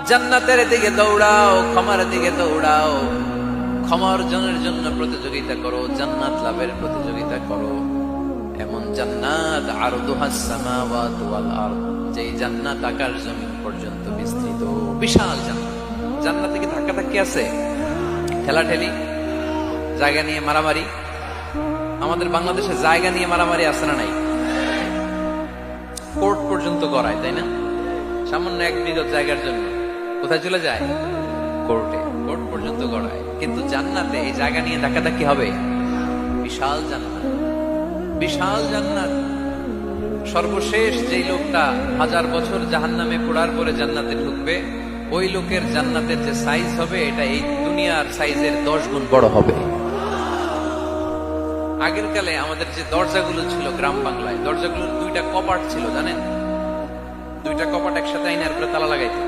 জান্নাতের দিকে দৌড়াও, ক্ষমার দিকে দৌড়াও। ক্ষমা অর্জনের জন্য প্রতিযোগিতা করো, জান্নাত লাভের প্রতিযোগিতা করো। এমন জান্নাত আরদুহাস সামাওয়াতু ওয়াল আরদ, যেই জান্নাত আকাশ জমিন পর্যন্ত বিস্তৃত, বিশাল জান্নাত। জান্নাতে কি ধাক্কাধাক্কি আছে, ঠেলাঠেলি, জায়গা নিয়ে মারামারি? আমাদের বাংলাদেশে জায়গা নিয়ে মারামারি আছে না নাই? কোর্ট পর্যন্ত করায়, তাই না? সামান্য এক বিঘত জায়গার জন্য কোথায় চলে যায়? কোর্টে। কোর্ট পর্যন্ত গড়ায়। কিন্তু জান্নাতে এই জায়গা নিয়ে ধাক্কাধাক্কি হবে? বিশাল জান্নাত, বিশাল জান্নাত। সর্বশেষ যেই লোকটা 1000 বছর জাহান্নামে পোড়ার পরে জান্নাতে ঢুকবে, ওই লোকের জান্নাতের যে সাইজ হবে, এটা এই দুনিয়ার সাইজের 10 গুণ বড় হবে। আগের কালে আমাদের যে দরজাগুলো ছিল গ্রাম বাংলায়, দরজাগুলোর 2টা কপাট ছিল, জানেন? 2টা কপাট একসাথে আইনার উপরে তালা লাগাইতো।